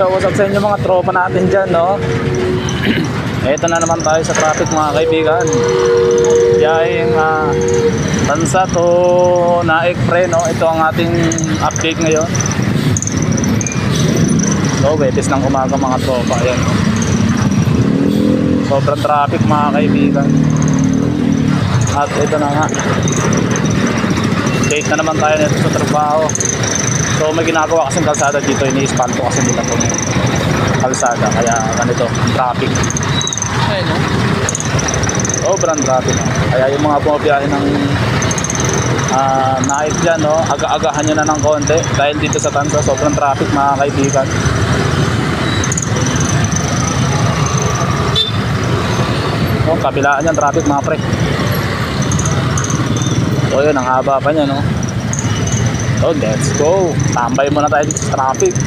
So what's up sa inyo mga tropa natin dyan, no? Eto na naman tayo sa traffic mga kaibigan. Biyaheng Tansa to Naik Pre, no? Ito ang ating update ngayon. So Webes ng umaga mga tropa. Ayan, no? Sobrang traffic mga kaibigan. At ito na nga, late na naman tayo nito sa trabaho. So may ginagawa kasing kalsada dito, ini-espalto kasi nila itong kalsada, kaya ganito, traffic. Ayun, no? Sobrang traffic. Kaya yung mga bumabiyahe ng Naik dyan, no? Aga-agahan nyo na ng konti dahil dito sa Tansa sobrang traffic mga kaibigan. Oh, kabilaan yan, traffic mga pre. So yun, ang haba pa niya, no? So let's go. Tambay muna tayo dito sa traffic.